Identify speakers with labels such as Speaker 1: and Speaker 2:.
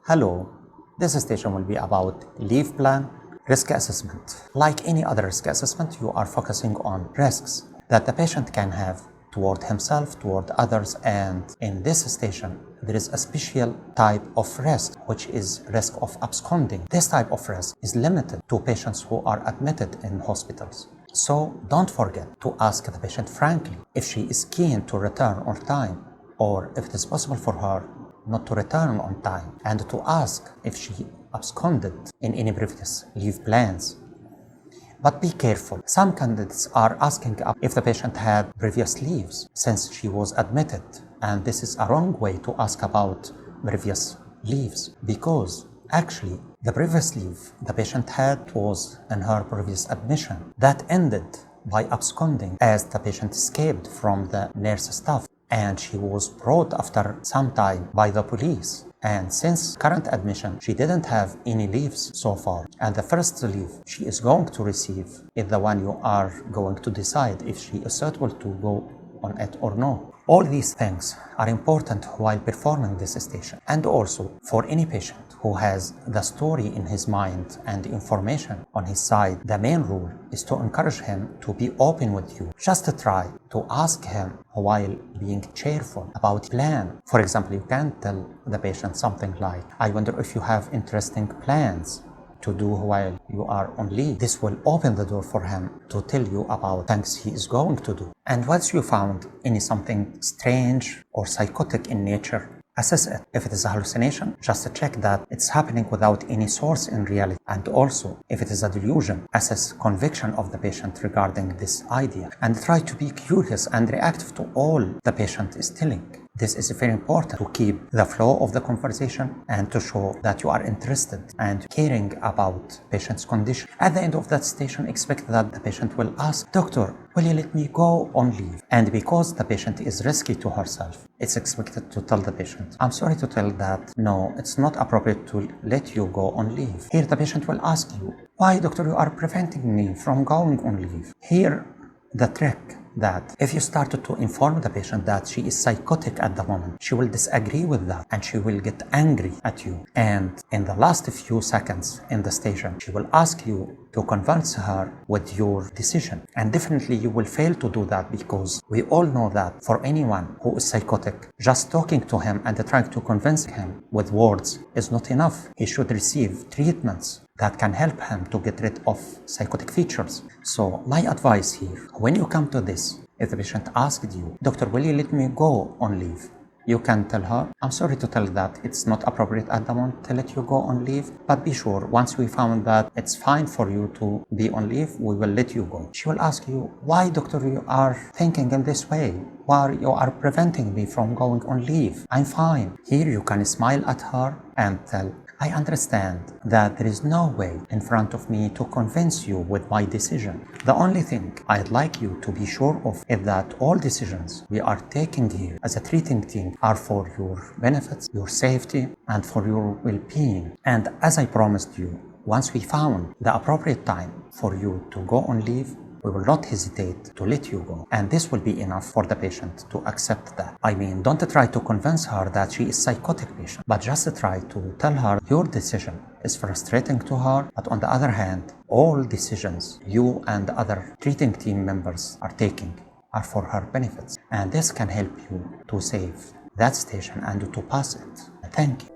Speaker 1: Hello, this station will be about leave plan risk assessment. Like any other risk assessment, you are focusing on risks that the patient can have toward himself, toward others, and in this station, there is a special type of risk, which is risk of absconding. This type of risk is limited to patients who are admitted in hospitals. So don't forget to ask the patient frankly if she is keen to return on time, or if it is possible for her not to return on time, and to ask if she absconded in any previous leave plans. But be careful. Some candidates are asking if the patient had previous leaves since she was admitted, and this is a wrong way to ask about previous leaves, because actually the previous leave the patient had was in her previous admission that ended by absconding as the patient escaped from the nurse staff, and she was brought after some time by the police. And since current admission, she didn't have any leaves so far. And the first leave she is going to receive is the one you are going to decide if she is suitable to go on it or no. All these things are important while performing this station. And also for any patient who has the story in his mind and information on his side, the main rule is to encourage him to be open with you. Just to try to ask him while being cheerful about plan. For example, you can tell the patient something like, I wonder if you have interesting plans to do while you are on leave. This will open the door for him to tell you about things he is going to do. And once you found any something strange or psychotic in nature, assess it. If it is a hallucination, just check that it's happening without any source in reality. And also, if it is a delusion, assess conviction of the patient regarding this idea. And try to be curious and reactive to all the patient is telling. This is very important to keep the flow of the conversation and to show that you are interested and caring about patient's condition. At the end of that station, expect that the patient will ask, Doctor, will you let me go on leave? And because the patient is risky to herself, it's expected to tell the patient, I'm sorry to tell that, no, it's not appropriate to let you go on leave. Here the patient will ask you, why, doctor, you are preventing me from going on leave? Here, the trick that if you started to inform the patient that she is psychotic at the moment, she will disagree with that and she will get angry at you. And in the last few seconds in the station, she will ask you to convince her with your decision. And definitely you will fail to do that, because we all know that for anyone who is psychotic, just talking to him and trying to convince him with words is not enough. He should receive treatments that can help him to get rid of psychotic features. So my advice here, when you come to this, if the patient asked you, Doctor, will you let me go on leave? You can tell her, I'm sorry to tell that it's not appropriate at the moment to let you go on leave, but be sure, once we found that it's fine for you to be on leave, we will let you go. She will ask you, why, doctor, you are thinking in this way? Why you are preventing me from going on leave? I'm fine. Here you can smile at her and tell, I understand that there is no way in front of me to convince you with my decision. The only thing I'd like you to be sure of is that all decisions we are taking here as a treating team are for your benefits, your safety, and for your well-being. And as I promised you, once we found the appropriate time for you to go on leave, we will not hesitate to let you go. And this will be enough for the patient to accept that. I mean, don't try to convince her that she is psychotic patient, but just try to tell her your decision is frustrating to her, but on the other hand, all decisions you and other treating team members are taking are for her benefits. And this can help you to save that station and to pass it. Thank you.